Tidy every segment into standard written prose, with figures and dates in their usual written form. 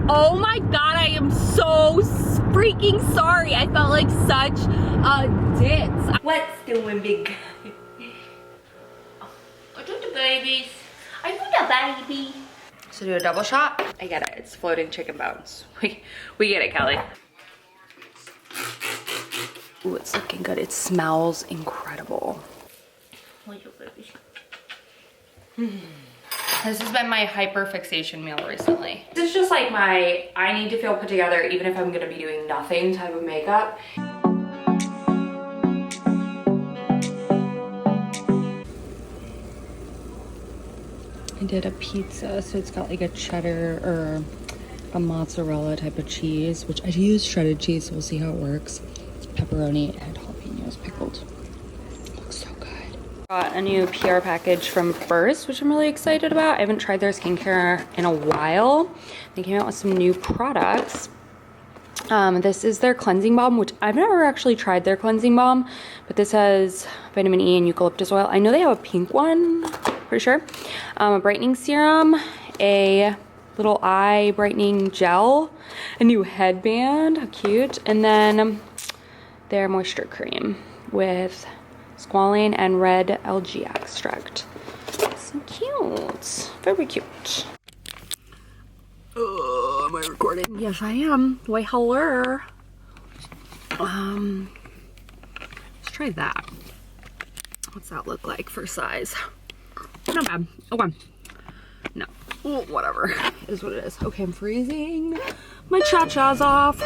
Oh my god, I am so freaking sorry. I felt like such a ditz. What's doing, big guy? I do the babies. I do the baby. So do a double shot. I get it. It's floating chicken bones. We get it, Kelly. Ooh, it's looking good. It smells incredible. This has been my hyper fixation meal recently. This is just like my I need to feel put together even if I'm gonna be doing nothing type of makeup. I did a pizza, so it's got like a cheddar or a mozzarella type of cheese, which I use shredded cheese, so we'll see how it works. Pepperoni and jalapenos pickled. Looks so good. Got a new PR package from First, which I'm really excited about. I haven't tried their skincare in a while. They came out with some new products. This is their cleansing balm, which I've never actually tried their cleansing balm, but this has vitamin E and eucalyptus oil. I know they have a pink one, pretty sure. A brightening serum, a little eye brightening gel, a new headband, how cute, and then their moisture cream with squalane and red algae extract. So cute, very cute. Am I recording? Yes, I am. Why, hello. Let's try that. What's that look like for size? Not bad. Okay. No. Oh, whatever. It is what it is. Okay, I'm freezing. My cha-cha's off.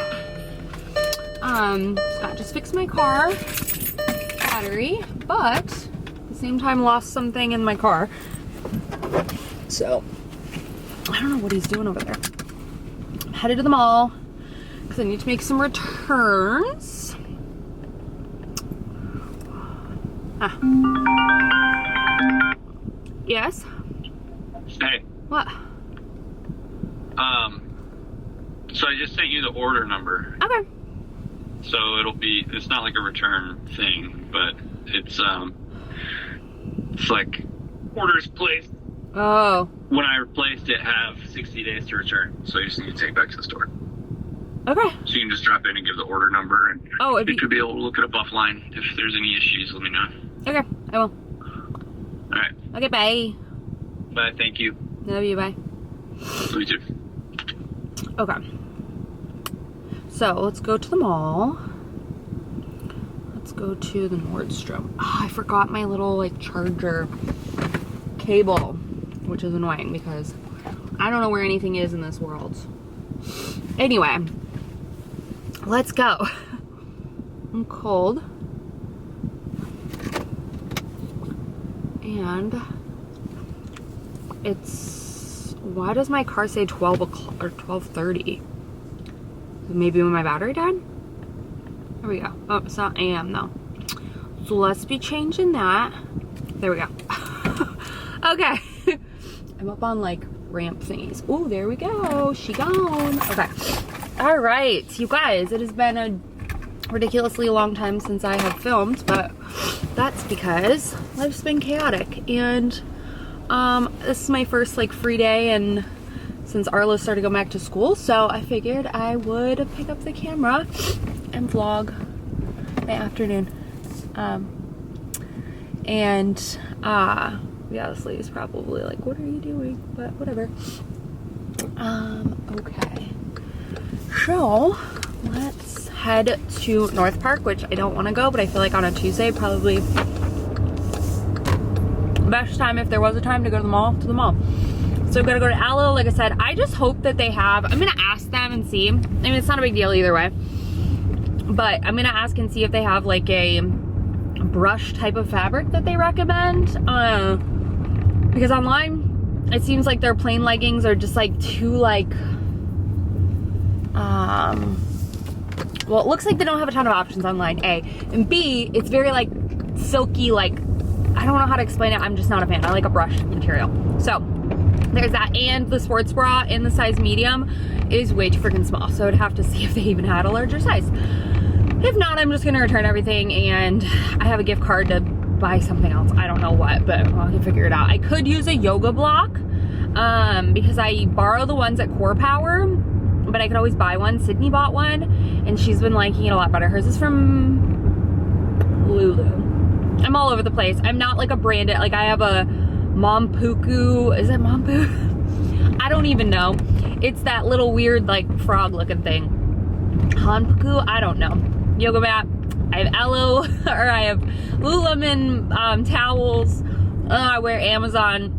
Scott just fixed my car battery, but at the same time lost something in my car. So I don't know what he's doing over there. I'm headed to the mall because I need to make some returns. Yes? Hey. What? So I just sent you the order number. Okay. So it's not like a return thing, but it's like orders placed. Oh. When I replaced it, have 60 days to return. So you just need to take it back to the store. Okay. So you can just drop in and give the order number, and you could be able to look it up offline. If there's any issues, let me know. Okay, I will. All right. Okay, bye. Bye. Thank you. Love you. Bye. Love you too. Okay. So let's go to the mall. Let's go to the Nordstrom. Oh, I forgot my little like charger cable, which is annoying because I don't know where anything is in this world. Anyway, let's go. I'm cold. And it's, why does my car say 12 o'clock or 12:30? Maybe when my battery died? There we go. Oh, it's not AM though. So let's be changing that. There we go. Okay. I'm up on like ramp thingies. Oh, there we go. She gone. Okay. All right, you guys, it has been a ridiculously long time since I have filmed, but that's because life's been chaotic. And this is my first like free day, and since Arlo started going back to school, so I figured I would pick up the camera and vlog my afternoon. Yeah, this lady's probably like, what are you doing? But whatever. Okay. So let's head to North Park, which I don't want to go, but I feel like on a Tuesday, probably best time, if there was a time to go to the mall, So I'm gonna go to Aloe. Like I said, I just hope that they have, I'm gonna ask them and see. I mean, it's not a big deal either way, but I'm gonna ask and see if they have like a brush type of fabric that they recommend. Because online, it seems like their plain leggings are just like too like, well, it looks like they don't have a ton of options online, A. And B, it's very like silky, like, I don't know how to explain it. I'm just not a fan. I like a brushed material. So there's that, and the sports bra in the size medium is way too freaking small. So I'd have to see if they even had a larger size. If not, I'm just gonna return everything, and I have a gift card to buy something else. I don't know what, but I'll figure it out. I could use a yoga block, because I borrow the ones at Core Power, but I could always buy one. Sydney bought one, and she's been liking it a lot better. Hers is from Lulu. I'm all over the place. I'm not like a branded, like I have a Mompuku, is it Mompu? I don't even know. It's that little weird like frog looking thing. Hanpuku, I don't know. Yoga mat. I have aloe, or I have Lululemon towels. I wear Amazon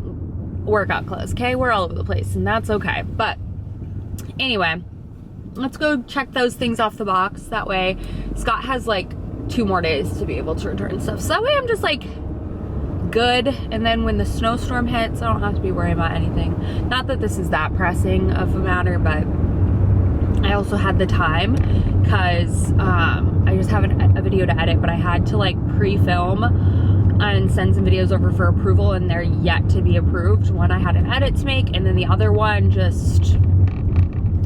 workout clothes, okay? We're all over the place, and that's okay. But anyway, let's go check those things off the box. That way, Scott has like 2 more days to be able to return stuff. So that way I'm just like good. And then when the snowstorm hits, I don't have to be worrying about anything. Not that this is that pressing of a matter, but I also had the time because I just have a video to edit, but I had to like pre-film and send some videos over for approval, and they're yet to be approved. One I had an edit to make, and then the other one just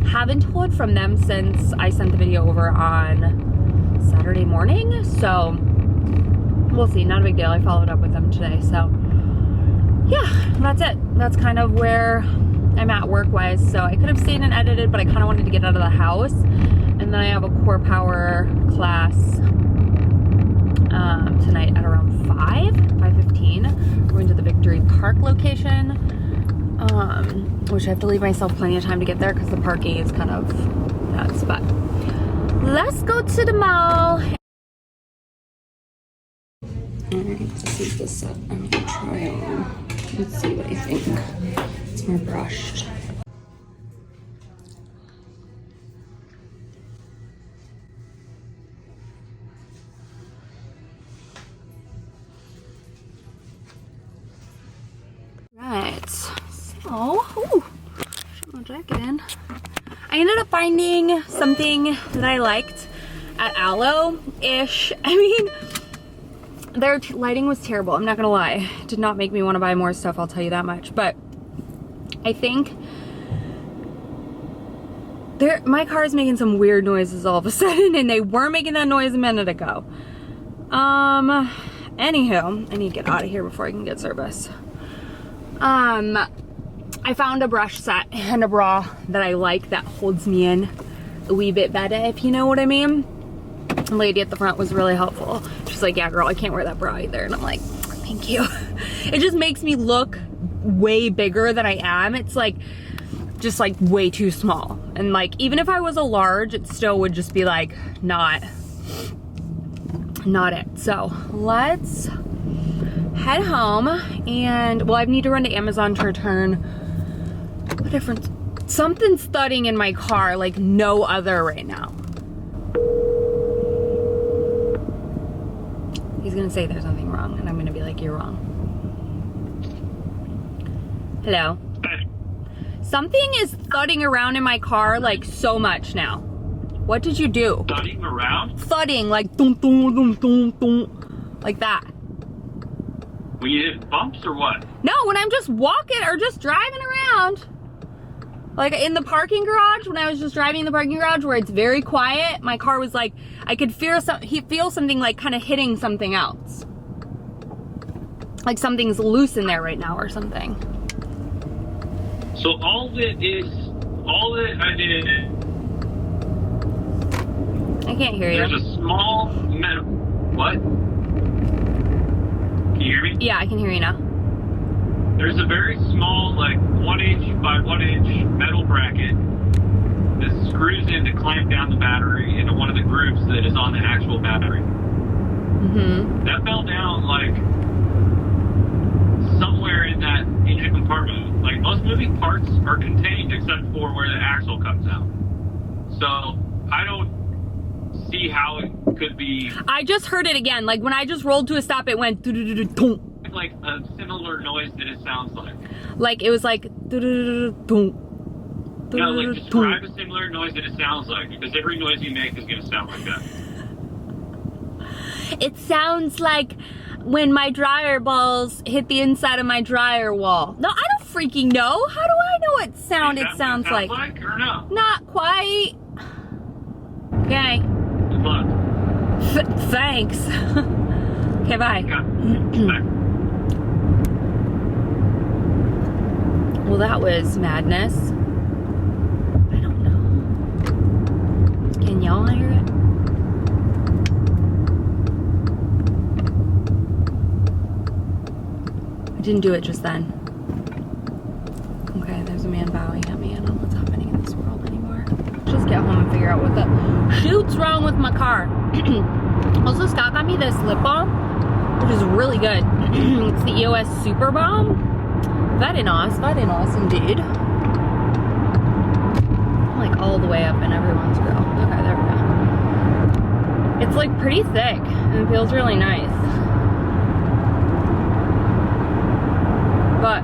haven't heard from them since I sent the video over on Saturday morning. So we'll see, not a big deal. I followed up with them today. So yeah, that's it. That's kind of where I'm at work-wise. So I could have stayed and edited, but I kind of wanted to get out of the house. And then I have a Core Power class tonight at around 5:15. We're going to the Victory Park location, which I have to leave myself plenty of time to get there because the parking is kind of nuts. But let's go to the mall. Alright, this is the set I'm gonna try on. Let's see what I think. It's more brushed. Right, so, ooh, put my jacket in. I ended up finding something that I liked at Aloe-ish. I mean, their lighting was terrible, I'm not gonna lie. It did not make me want to buy more stuff, I'll tell you that much. But I think my car is making some weird noises all of a sudden, and they were making that noise a minute ago. Anywho, I need to get out of here before I can get service. I found a brush set and a bra that I like that holds me in a wee bit better, if you know what I mean. The lady at the front was really helpful. She's like, yeah girl, I can't wear that bra either. And I'm like, thank you. It just makes me look way bigger than I am. It's like, just like way too small. And like, even if I was a large, it still would just be like, not it. So let's head home, and well, I need to run to Amazon to return a different, something's thudding in my car like no other right now. He's gonna say there's something wrong, and I'm gonna be like, you're wrong. Hello? Something is thudding around in my car like so much now. What did you do? Thudding around? Thudding, like dum dum dum dum dum, like that. When you hit bumps or what? No, when I'm just walking or just driving around. Like in the parking garage, when I was just driving in the parking garage where it's very quiet, my car was like, I could feel something like kind of hitting something else. Like something's loose in there right now or something. So all that I did. I can't hear you. There's a small metal. What? Can you hear me? Yeah, I can hear you now. There's a very small, like 1" by 1" metal bracket that screws in to clamp down the battery into one of the groups that is on the actual battery. Mm-hmm. That fell down like somewhere in that engine compartment. Like most moving parts are contained except for where the axle comes out. So I don't see how it could be. I just heard it again. Like when I just rolled to a stop, it went like a similar noise that it sounds like. Like it was like No, like describe a similar noise that it sounds like, because every noise you make is gonna sound like that. It sounds like when my dryer balls hit the inside of my dryer wall. No, I don't freaking know. How do I know what sound it sounds like? Or no? Not quite. Okay. Good luck. Thanks. Okay, bye. Okay. Bye. Well, that was madness. I don't know. Can y'all hear it? I didn't do it just then. Okay, there's a man bowing at me. I don't know what's happening in this world anymore. Just get home and figure out what the shoot's wrong with my car. Also, Scott got me this lip balm, which is really good. It's the EOS Super Balm. Very nice indeed. I'm like all the way up in everyone's grill. Okay, there we go. It's like pretty thick and it feels really nice. But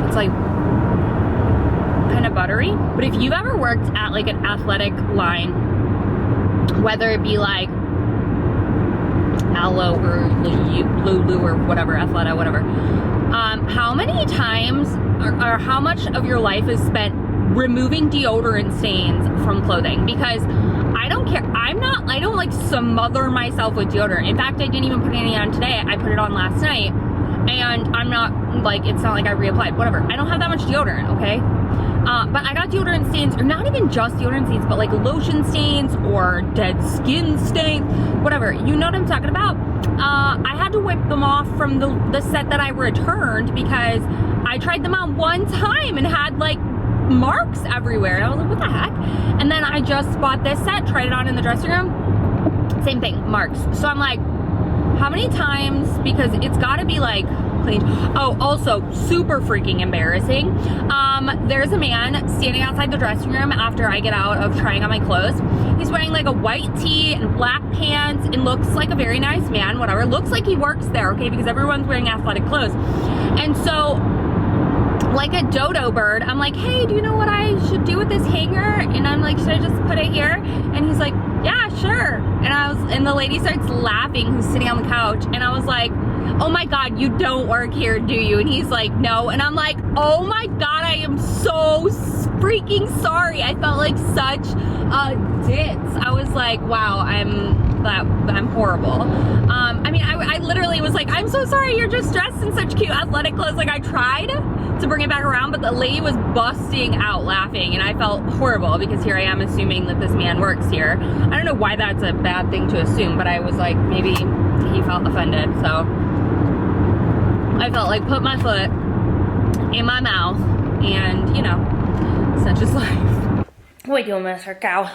it's like kind of buttery. But if you've ever worked at like an athletic line, whether it be like Aloe or Lulu or whatever, Athleta, whatever, how many times or how much of your life is spent removing deodorant stains from clothing? Because I don't care. I don't like smother myself with deodorant. In fact, I didn't even put any on today. I put it on last night, and I'm not like, it's not like I reapplied, whatever. I don't have that much deodorant, okay? But I got deodorant stains, or not even just deodorant stains, but like lotion stains or dead skin stains, whatever. You know what I'm talking about? I had to wipe them off from the set that I returned because I tried them on one time and had like marks everywhere. And I was like, what the heck? And then I just bought this set, tried it on in the dressing room. Same thing, marks. So I'm like, how many times? Because it's gotta be like cleaned. Oh, also super freaking embarrassing. There's a man standing outside the dressing room after I get out of trying on my clothes. He's wearing like a white tee and black pants and looks like a very nice man, whatever. Looks like he works there, okay? Because everyone's wearing athletic clothes. And so, like a dodo bird, I'm like, hey, do you know what I should do with this hanger? And I'm like, should I just put it here? And he's like, yeah, sure. And the lady starts laughing, who's sitting on the couch. And I was like, oh my God, you don't work here, do you? And he's like, no. And I'm like, oh my God, I am so freaking sorry. I felt like such a ditz. I was like, wow, I'm horrible. I mean, I literally was like, I'm so sorry, you're just dressed in such cute athletic clothes. Like, I tried to bring it back around, but the lady was busting out laughing, and I felt horrible because here I am assuming that this man works here. I don't know why that's a bad thing to assume, but I was like, maybe he felt offended. So I felt like put my foot in my mouth, and you know, such is life. What are you doing, Mr. Cow?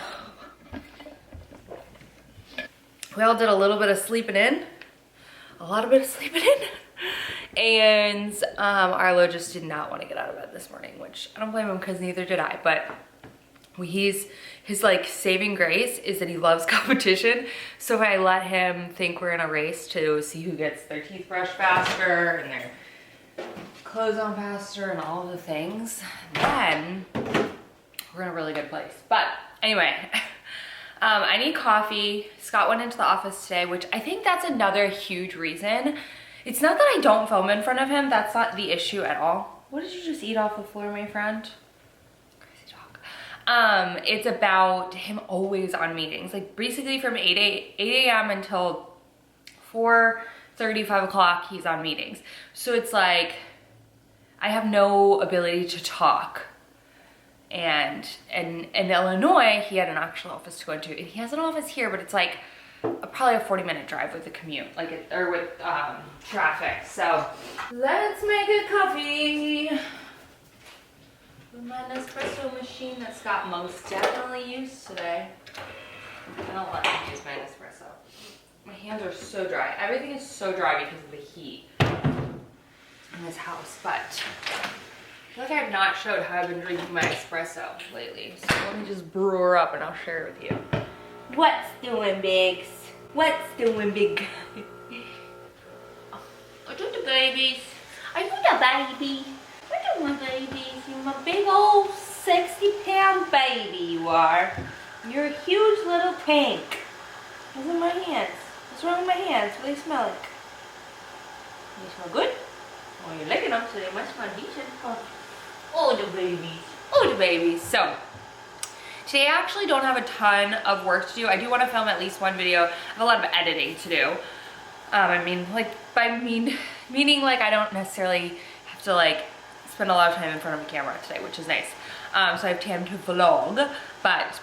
We all did a little bit of sleeping in, a lot of bit of sleeping in, and Arlo just did not want to get out of bed this morning, which I don't blame him because neither did I. But his like saving grace is that he loves competition. So if I let him think we're in a race to see who gets their teeth brushed faster and their clothes on faster and all of the things, then we're in a really good place. But anyway. I need coffee. Scott went into the office today, which I think that's another huge reason. It's not that I don't film in front of him. That's not the issue at all. What did you just eat off the floor, my friend? Crazy dog. It's about him always on meetings. Like basically from 8 a.m. until 4:30, 5 o'clock, he's on meetings. So it's like, I have no ability to talk. And in Illinois, he had an actual office to go into, and he has an office here, but it's like probably a 40-minute drive with the commute, or with traffic. So let's make a coffee with my Nespresso machine that Scott most definitely used today. I don't let him use my Nespresso. My hands are so dry. Everything is so dry because of the heat in this house, but I feel like I've not showed how I've been drinking my espresso lately. So let me just brew her up and I'll share it with you. What's doing, Biggs? What's doing, big? Are you the babies? Are you the baby? What are you doing, babies? You're my big old 60-pound baby, you are. You're a huge little pink. What's in my hands? What's wrong with my hands? What do they smell like? They smell good? Well, you're licking them, so they must smell decent. Oh, the babies. Oh, the babies. So, today I actually don't have a ton of work to do. I do want to film at least one video. I have a lot of editing to do. I mean, like, meaning like I don't necessarily have to like spend a lot of time in front of a camera today, which is nice. So I have time to vlog, but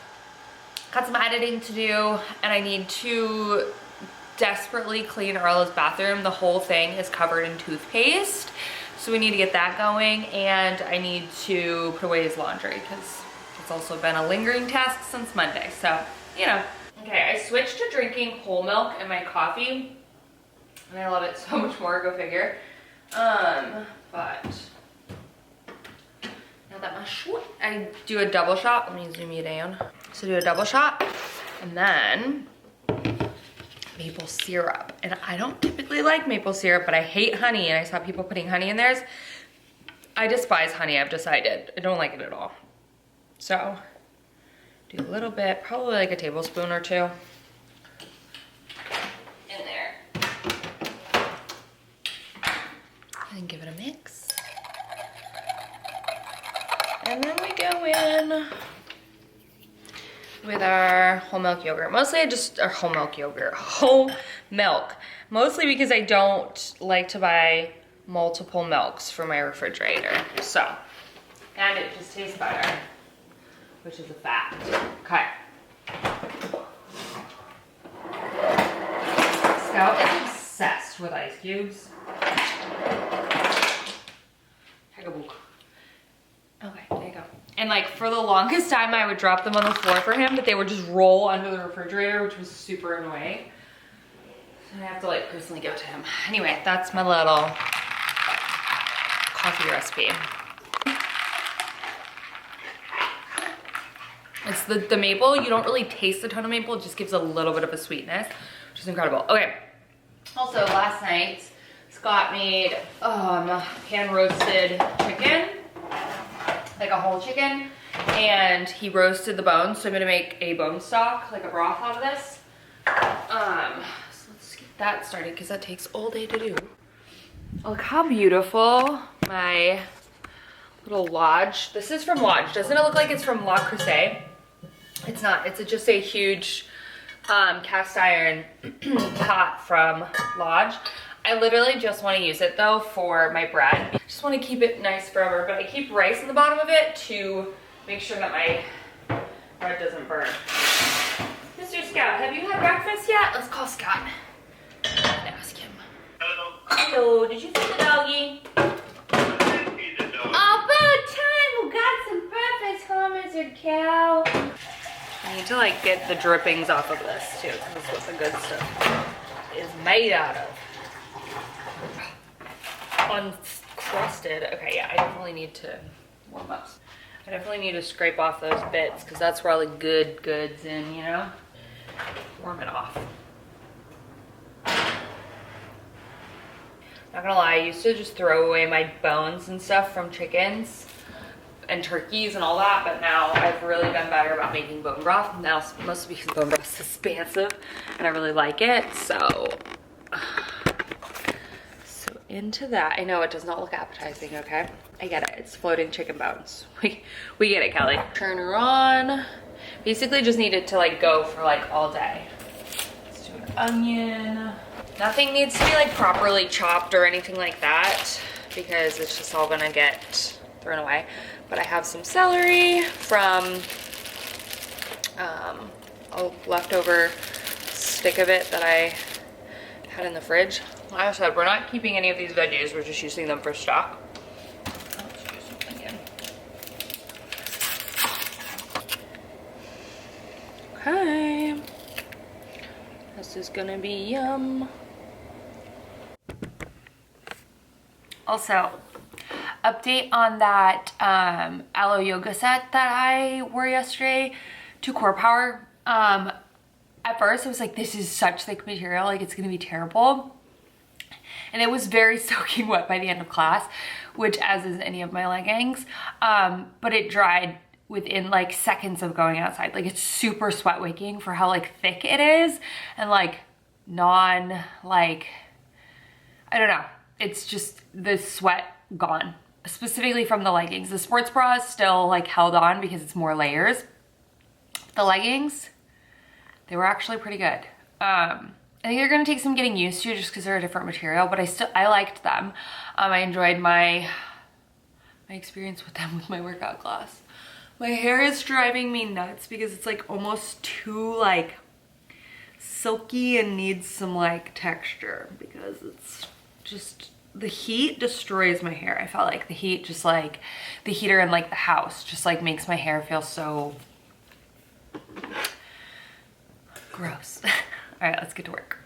got some editing to do, and I need to desperately clean Arla's bathroom. The whole thing is covered in toothpaste, so we need to get that going, and I need to put away his laundry because it's also been a lingering task since Monday, so, you know. Okay, I switched to drinking whole milk in my coffee, and I love it so much more, go figure. But now that I do a double shot. Let me zoom you down. So do a double shot, and then maple syrup. And I don't typically like maple syrup, but I hate honey, and I saw people putting honey in theirs. I despise honey, I've decided. I don't like it at all. So do a little bit, probably like a tablespoon or two in there. And give it a mix. And then we go in with our whole milk yogurt. Mostly whole milk. Mostly because I don't like to buy multiple milks for my refrigerator. So, and it just tastes better, which is a fact. Okay. Scout is obsessed with ice cubes. Okay, there you go. And like for the longest time I would drop them on the floor for him, but they would just roll under the refrigerator, which was super annoying. So I have to like personally give it to him. Anyway, that's my little coffee recipe. It's the maple, you don't really taste a ton of maple, it just gives a little bit of a sweetness, which is incredible. Okay, also last night, Scott made pan roasted chicken, like a whole chicken, and he roasted the bones, so I'm gonna make a bone stock, like a broth out of this. So let's get that started, because that takes all day to do. Look how beautiful my little Lodge, this is from Lodge. Doesn't it look like it's from La Creuset? It's not, it's just a huge cast iron pot from Lodge. I literally just want to use it though for my bread. Just want to keep it nice forever, but I keep rice in the bottom of it to make sure that my bread doesn't burn. Mr. Scout, have you had breakfast yet? Let's call Scott and ask him. Hello. Hello, did you feed the doggy? About time, we got some breakfast, huh, Mr. Cow? I need to like get the drippings off of this too, because that's what the good stuff is made out of. Uncrusted. Okay, yeah, I definitely need to warm up. I definitely need to scrape off those bits, because that's where all the good goods in, you know? Warm it off. Not gonna lie, I used to just throw away my bones and stuff from chickens and turkeys and all that, but now I've really been better about making bone broth. Now, mostly because bone broth is expansive and I really like it, so into that. I know it does not look appetizing, okay? I get it, it's floating chicken bones. We get it, Kelly. Turn her on. Basically just need it to like go for like all day. Let's do an onion. Nothing needs to be like properly chopped or anything like that, because it's just all gonna get thrown away. But I have some celery from a leftover stick of it that I had in the fridge. Like I said, we're not keeping any of these veggies, we're just using them for stock. Let's do some onion. Okay. This is gonna be yum. Also, update on that aloe yoga set that I wore yesterday to Core Power. At first I was like, this is such thick material, like it's gonna be terrible. And it was very soaking wet by the end of class, which as is any of my leggings, but it dried within like seconds of going outside. Like it's super sweat wicking for how like thick it is, and like like, I don't know. It's just the sweat gone, specifically from the leggings. The sports bra is still like held on because it's more layers. The leggings, they were actually pretty good. I think they're gonna take some getting used to just because they're a different material, but I liked them. I enjoyed my experience with them with my workout class. My hair is driving me nuts because it's like almost too like silky and needs some like texture because it's just, the heat destroys my hair. I felt like the heat, just like the heater in like the house, just like makes my hair feel so gross. All right, let's get to work.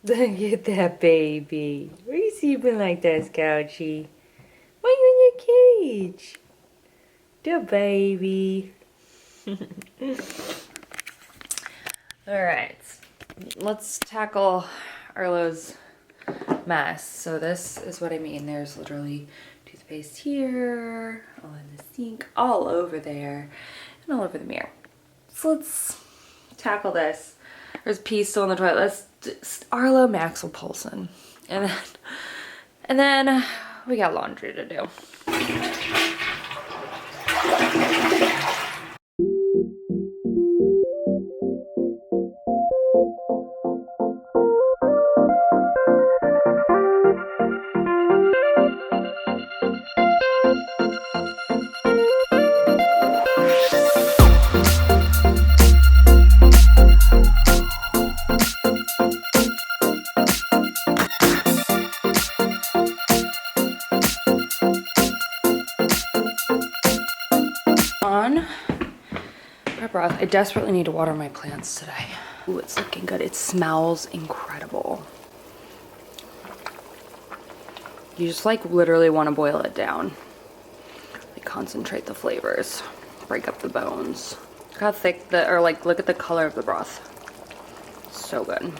Look at that baby. Why are you sleeping like that, Scouchy? Why are you in your cage? The baby. All right, let's tackle Arlo's mess. So this is what I mean. There's literally toothpaste here, all in the sink, all over there, and all over the mirror. So let's tackle this. There's pee still in the toilet. Let's Arlo Maxwell Poulsen. And then we got laundry to do. Broth. I desperately need to water my plants today. Ooh, it's looking good. It smells incredible. You just like literally want to boil it down. Like concentrate the flavors, break up the bones. Look how thick or like look at the color of the broth. So good.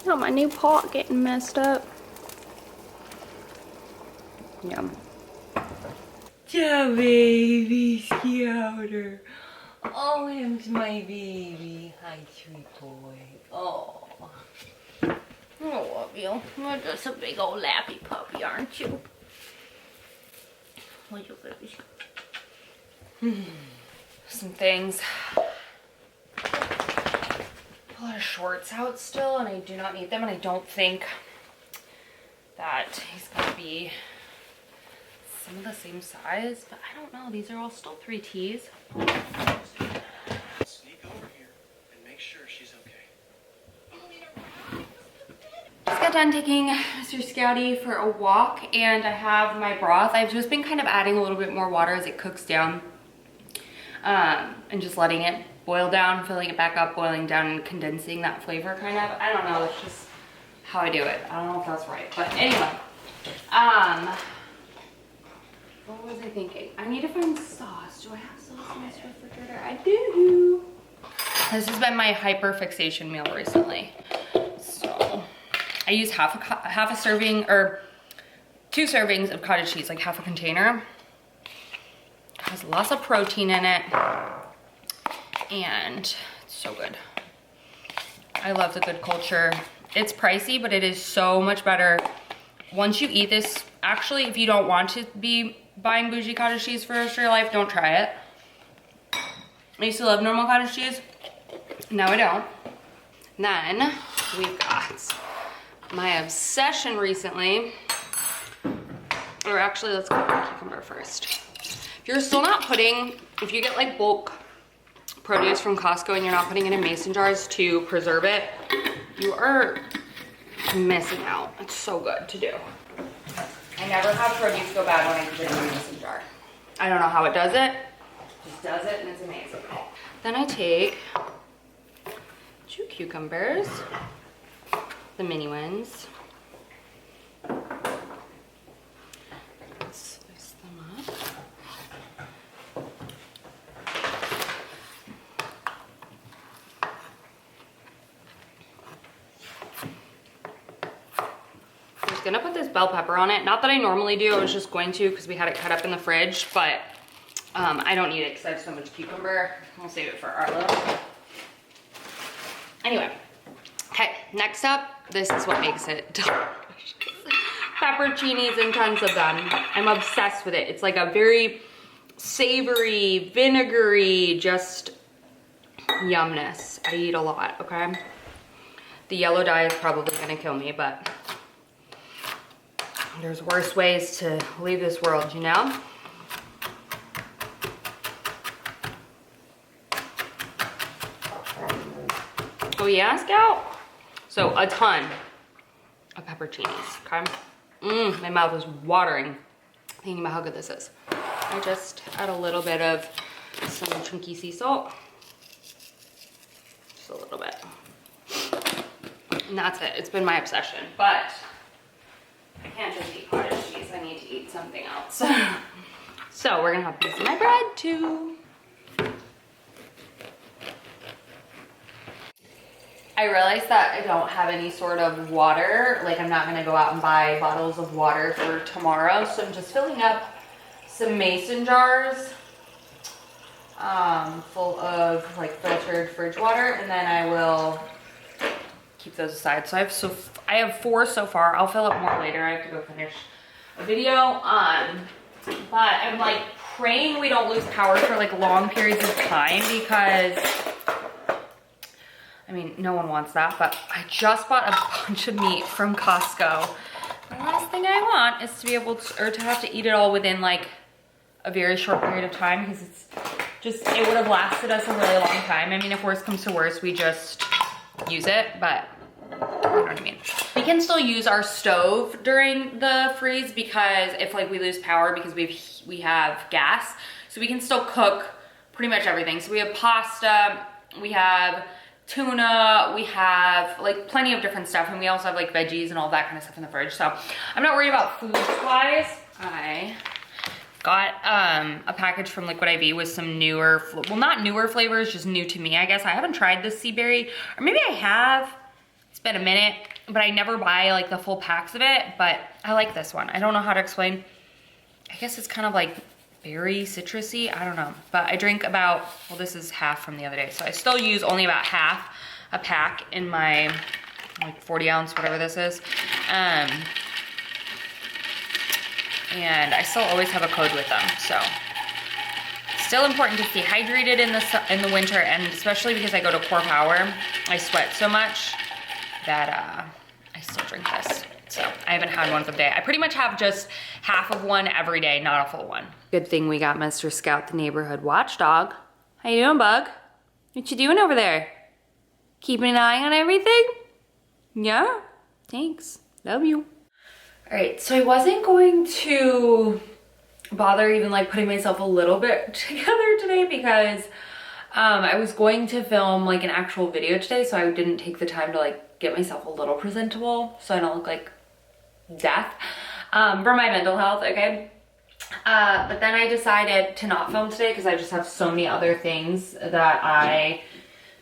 Oh, my new pot getting messed up. Yum. Yeah, baby, Scouter. Oh, him's my baby. Hi, sweet boy. Oh. I love you. You're just a big old lappy puppy, aren't you? What's your baby? Some things. A lot of shorts out still, and I do not need them, and I don't think that he's gonna be some of the same size, but I don't know. These are all still 3Ts. Sneak over here and make sure she's okay. Just got done taking Mr. Scouty for a walk, and I have my broth. I've just been kind of adding a little bit more water as it cooks down, and just letting it boil down, filling it back up, boiling down, and condensing that flavor kind of. I don't know. That's just how I do it. I don't know if that's right, but anyway. What was I thinking? I need to find sauce. Do I have sauce in this refrigerator? I do. This has been my hyper fixation meal recently. So I use half a serving or 2 servings of cottage cheese, like half a container. It has lots of protein in it, and it's so good. I love the good culture. It's pricey, but it is so much better. Once you eat this, actually, if you don't want to be buying bougie cottage cheese for the rest of your life, don't try it. I used to love normal cottage cheese. Now I don't. Then we've got my obsession recently. Or actually, let's go with the cucumber first. If you're still not putting, if you get like bulk produce from Costco and you're not putting it in mason jars to preserve it, you are missing out. It's so good to do. I never have produce go bad when I put it in a mason jar. I don't know how it does it. It just does it, and it's amazing. Then I take 2 cucumbers, the mini ones. Slice them up. Gonna put this bell pepper on it. Not that I normally do, I was just going to because we had it cut up in the fridge, but I don't need it because I have so much cucumber. I'll save it for Arlo. Anyway, okay, next up, this is what makes it delicious. Pepperoncinis and tons of them. I'm obsessed with it. It's like a very savory, vinegary, just yumness. I eat a lot, okay? The yellow dye is probably gonna kill me, but there's worse ways to leave this world, you know? Oh yeah, Scout? So a ton of pepperoncinis, okay? My mouth is watering thinking about how good this is. I just add a little bit of some chunky sea salt. Just a little bit. And that's it. It's been my obsession, but I can't just eat cottage cheese. I need to eat something else. So we're gonna have a piece of my bread too. I realized that I don't have any sort of water. Like I'm not gonna go out and buy bottles of water for tomorrow. So I'm just filling up some mason jars full of like filtered fridge water, and then I will keep those aside. So I have 4 so far. I'll fill up more later. I have to go finish a video. But I'm like praying we don't lose power for like long periods of time, because I mean, no one wants that, but I just bought a bunch of meat from Costco. The last thing I want is to be able to, or to have to eat it all within like a very short period of time, because it's just, it would have lasted us a really long time. I mean, if worst comes to worst, we just use it, but you know what I mean. We can still use our stove during the freeze, because if like we lose power, because we have gas, so we can still cook pretty much everything. So we have pasta, we have tuna, we have like plenty of different stuff, and we also have like veggies and all that kind of stuff in the fridge. So I'm not worried about food supplies. I got a package from Liquid IV with some newer, well not newer flavors, just new to me, I guess. I haven't tried this sea berry, or maybe I have. It's been a minute, but I never buy like the full packs of it, but I like this one. I don't know how to explain. I guess it's kind of like berry citrusy, I don't know. But I drink about, well this is half from the other day, so I still use only about half a pack in my like 40 ounce, whatever this is. And I still always have a code with them, so. Still important to stay hydrated in the winter, and especially because I go to Core Power, I sweat so much that I still drink this. So I haven't had one for the day. I pretty much have just half of one every day, not a full one. Good thing we got Mr. Scout, the neighborhood watchdog. How you doing, Bug? What you doing over there? Keeping an eye on everything? Yeah? Thanks. Love you. All right, so I wasn't going to bother even like putting myself a little bit together today, because I was going to film like an actual video today, so I didn't take the time to like get myself a little presentable so I don't look like death for my mental health, okay? But then I decided to not film today because I just have so many other things that I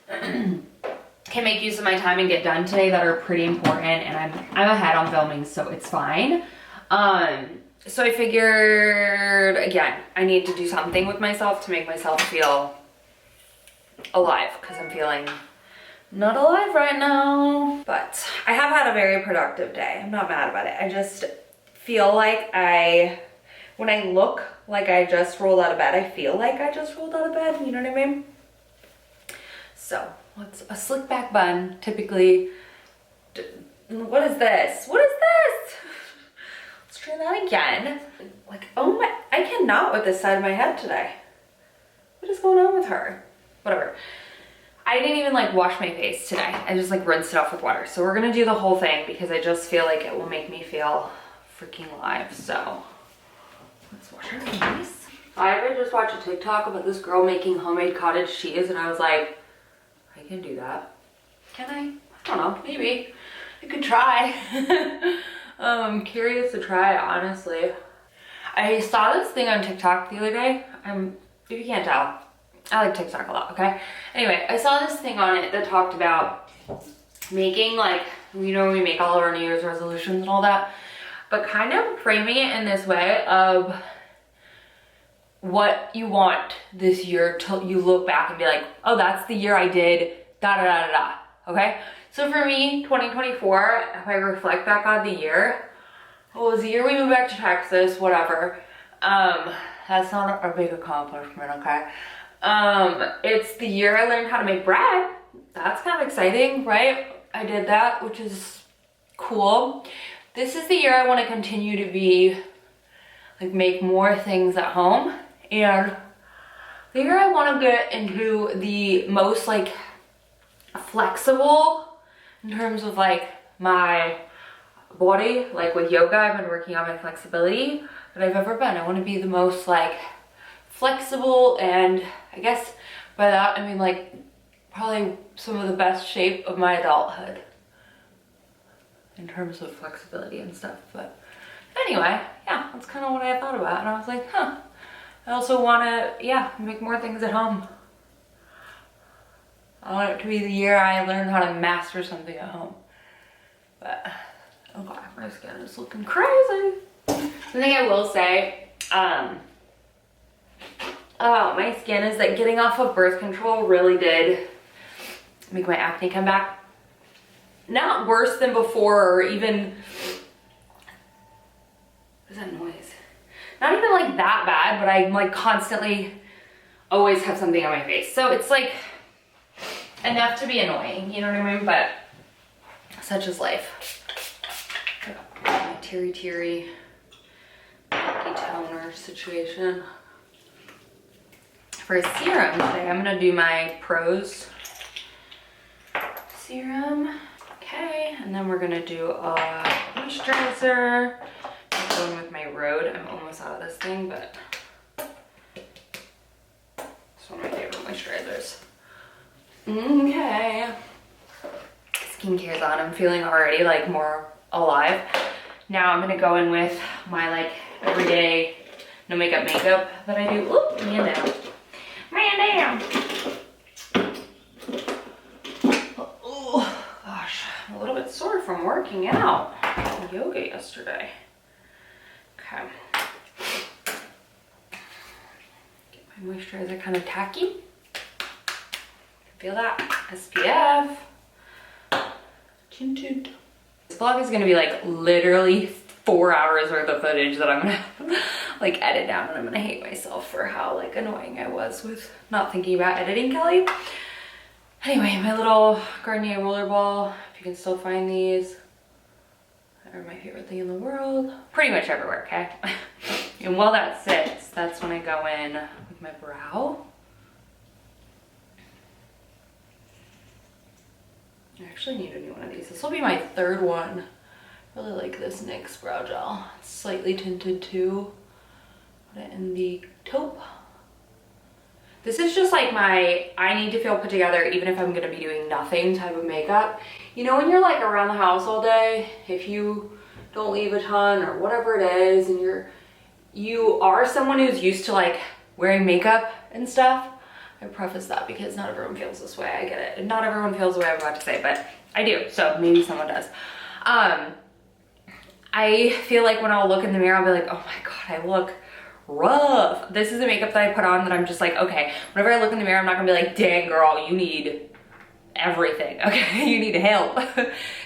can make use of my time and get done today that are pretty important, and I'm ahead on filming, so it's fine. So I figured, again, I need to do something with myself to make myself feel alive, because I'm feeling not alive right now. But I have had a very productive day. I'm not mad about it. I just feel like when I look like I just rolled out of bed, I feel like I just rolled out of bed, you know what I mean? So, what's a slick back bun typically, what is this? What is this? Let's try that again. Like, oh my, I cannot with this side of my head today. What is going on with her? Whatever. I didn't even like wash my face today. I just like rinsed it off with water. So we're gonna do the whole thing because I just feel like it will make me feel freaking alive. So let's wash our face. I ever just watched a TikTok about this girl making homemade cottage cheese, and I was like, I can do that. Can I? I don't know, maybe. I could try. I'm curious to try it, honestly. I saw this thing on TikTok the other day. If you can't tell, I like TikTok a lot, okay? Anyway, I saw this thing on it that talked about making, like, you know, we make all of our New Year's resolutions and all that, but kind of framing it in this way of what you want this year till you look back and be like, oh, that's the year I did da da da da da, okay? So for me, 2024, if I reflect back on the year, it was the year we moved back to Texas, whatever. That's not a big accomplishment, okay? It's the year I learned how to make bread. That's kind of exciting, right? I did that, which is cool. This is the year I want to continue to be, like, make more things at home. And the year I want to get into the most, like, flexible in terms of, like, my body. Like with yoga, I've been working on my flexibility that I've ever been. I want to be the most, like, flexible, and I guess by that I mean, like, probably some of the best shape of my adulthood in terms of flexibility and stuff. But anyway, yeah, that's kind of what I thought about, and I was like, huh, I also want to, yeah, make more things at home. I want it to be the year I learn how to master something at home. But oh god, my skin is looking crazy. The thing I will say about my skin is that getting off of birth control really did make my acne come back. Not worse than before, or even, what is that noise? Not even like that bad, but I like constantly always have something on my face. So it's like enough to be annoying, you know what I mean? But such is life. My teary toner situation. For a serum today, I'm gonna do my Pros serum. Okay, and then we're gonna do a moisturizer. I'm going with my Rhode. I'm almost out of this thing, but it's one of my favorite moisturizers. Okay. Skincare's on. I'm feeling already like more alive. Now I'm gonna go in with my like everyday no makeup that I do. Oop, man down. Man down. Oh gosh, I'm a little bit sore from working out. Yoga yesterday. Okay. Get my moisturizer kind of tacky. Feel that? SPF. Tinted. This vlog is gonna be like literally 4 hours worth of footage that I'm gonna like edit down, and I'm gonna hate myself for how like annoying I was with not thinking about editing Kelly. Anyway, my little Garnier rollerball, if you can still find these, are my favorite thing in the world. Pretty much everywhere, okay? And while that sits, that's when I go in with my brow. I actually need a new one of these. This will be my third one. I really like this NYX brow gel. It's slightly tinted too. Put it in the taupe. This is just like my, I need to feel put together even if I'm gonna be doing nothing type of makeup. You know when you're like around the house all day, if you don't leave a ton or whatever it is, and you are someone who's used to like wearing makeup and stuff. I preface that because not everyone feels this way. I get it. And not everyone feels the way I'm about to say, but I do. So maybe someone does. I feel like when I'll look in the mirror, I'll be like, oh my God, I look rough. This is the makeup that I put on that I'm just like, okay, whenever I look in the mirror, I'm not gonna be like, dang girl, you need everything, okay? You need help.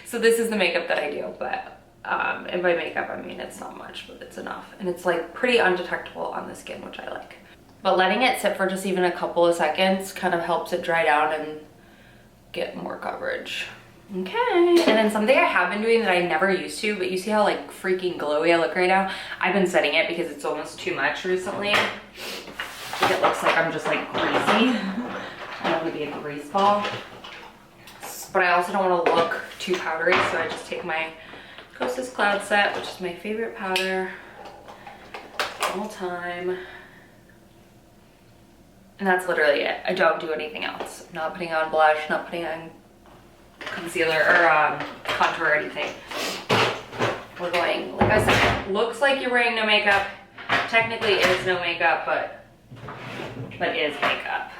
So this is the makeup that I do, but, and by makeup, I mean, it's not much, but it's enough. And it's like pretty undetectable on the skin, which I like. But letting it sit for just even a couple of seconds kind of helps it dry down and get more coverage. Okay, and then something I have been doing that I never used to, but you see how like freaking glowy I look right now? I've been setting it because it's almost too much recently. Like it looks like I'm just like greasy. I don't want to be a grease ball. But I also don't want to look too powdery, so I just take my Kosas Cloud Set, which is my favorite powder of all time. And that's literally it. I don't do anything else. I'm not putting on blush, not putting on concealer or contour or anything. We're going, like I said, looks like you're wearing no makeup. Technically is no makeup, but is makeup.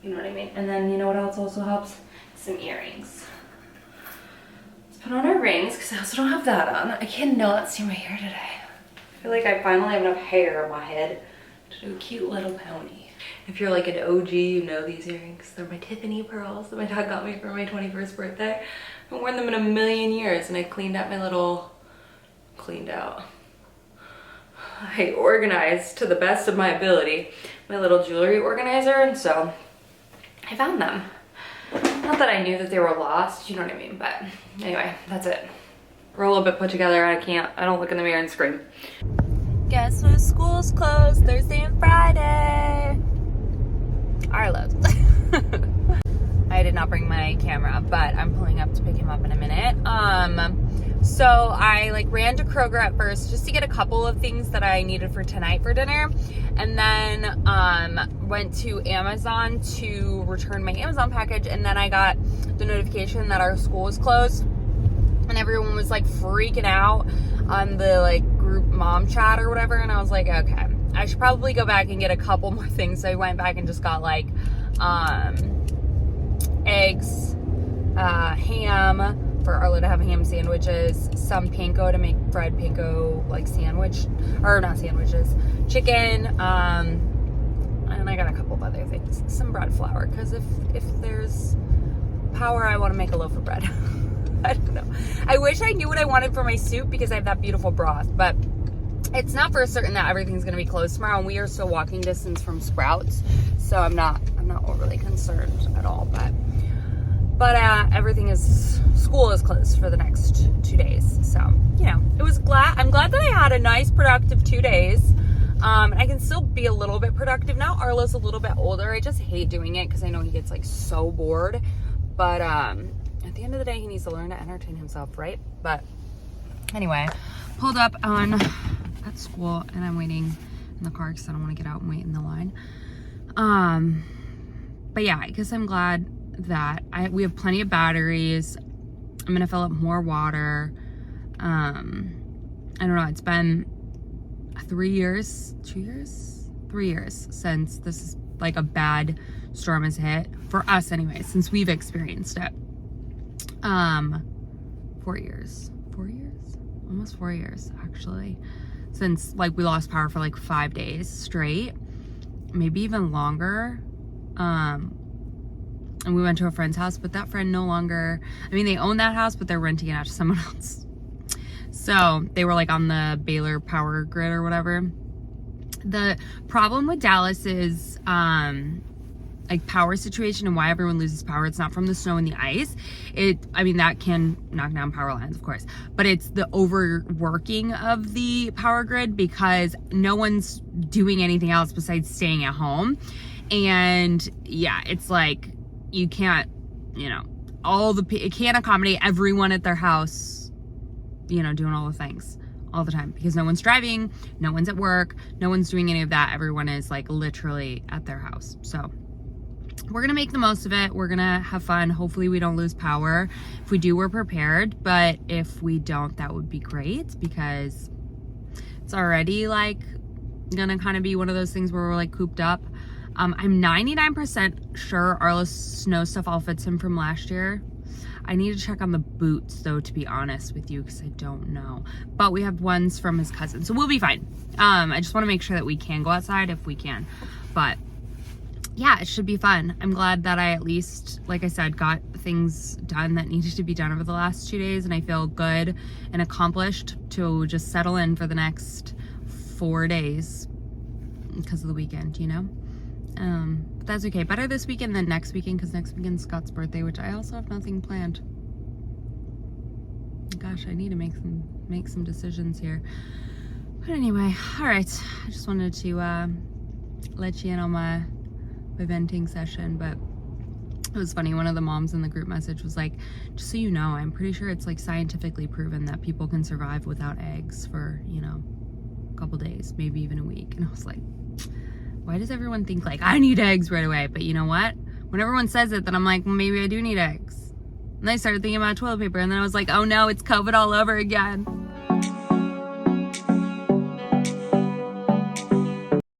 You know what I mean? And then you know what else also helps? Some earrings. Let's put on our rings because I also don't have that on. I cannot see my hair today. I feel like I finally have enough hair on my head to do a cute little pony. If you're like an OG, you know these earrings. They're my Tiffany pearls that my dad got me for my 21st birthday. I haven't worn them in a million years, and I cleaned out my little, I organized to the best of my ability my little jewelry organizer, and so I found them. Not that I knew that they were lost, you know what I mean, but anyway, that's it. We're a little bit put together. I don't look in the mirror and scream. Guess what? School's closed Thursday and Friday. Arlo. I did not bring my camera, but I'm pulling up to pick him up in a minute. So I like ran to Kroger at first just to get a couple of things that I needed for tonight for dinner. And then went to Amazon to return my Amazon package. And then I got the notification that our school was closed. And everyone was like freaking out on the like group mom chat or whatever. And I was like, okay, I should probably go back and get a couple more things. So I went back and just got like eggs, ham for Arlo to have ham sandwiches, some panko to make fried panko like sandwich, or not sandwiches, chicken, and I got a couple of other things, some bread flour, because if there's power, I want to make a loaf of bread. I don't know. I wish I knew what I wanted for my soup because I have that beautiful broth, but it's not for certain that everything's going to be closed tomorrow, and we are still walking distance from Sprouts, so I'm not overly concerned at all, but school is closed for the next 2 days. So, you know, I'm glad that I had a nice productive 2 days. I can still be a little bit productive now. Arlo's a little bit older. I just hate doing it because I know he gets like so bored. But at the end of the day, he needs to learn to entertain himself, right? But anyway, pulled up at school and I'm waiting in the car because I don't want to get out and wait in the line. But yeah, I guess I'm glad that we have plenty of batteries. I'm gonna fill up more water. I don't know, it's been 3 years since this is like a bad storm has hit for us anyway, since we've experienced it. 4 years, almost 4 years actually, since like we lost power for like 5 days straight, maybe even longer. And we went to a friend's house, but that friend no longer, I mean, they own that house, but they're renting it out to someone else. So they were like on the Baylor power grid or whatever. The problem with Dallas is like power situation and why everyone loses power. It's not from the snow and the ice. I mean, that can knock down power lines, of course, but it's the overworking of the power grid because no one's doing anything else besides staying at home. And yeah, it's like, you can't, you know, it can't accommodate everyone at their house, you know, doing all the things all the time because no one's driving, no one's at work, no one's doing any of that. Everyone is like literally at their house. So we're gonna make the most of it. We're gonna have fun. Hopefully we don't lose power. If we do, we're prepared, but if we don't, that would be great because it's already like gonna kind of be one of those things where we're like cooped up. I'm 99% sure Arlo's snow stuff all fits him from last year. I need to check on the boots though, to be honest with you, because I don't know. But we have ones from his cousin, so we'll be fine. I just want to make sure that we can go outside if we can. But yeah, it should be fun. I'm glad that I at least, like I said, got things done that needed to be done over the last 2 days, and I feel good and accomplished to just settle in for the next 4 days because of the weekend, you know? But that's okay. Better this weekend than next weekend because next weekend's Scott's birthday, which I also have nothing planned. Gosh, I need to make some decisions here. But anyway, all right. I just wanted to let you in on my venting session, but it was funny. One of the moms in the group message was like, just so you know, I'm pretty sure it's like scientifically proven that people can survive without eggs for, you know, a couple days, maybe even a week. And I was like, why does everyone think like I need eggs right away? But you know what? When everyone says it, then I'm like, well, maybe I do need eggs. And I started thinking about toilet paper, and then I was like, oh no, it's COVID all over again.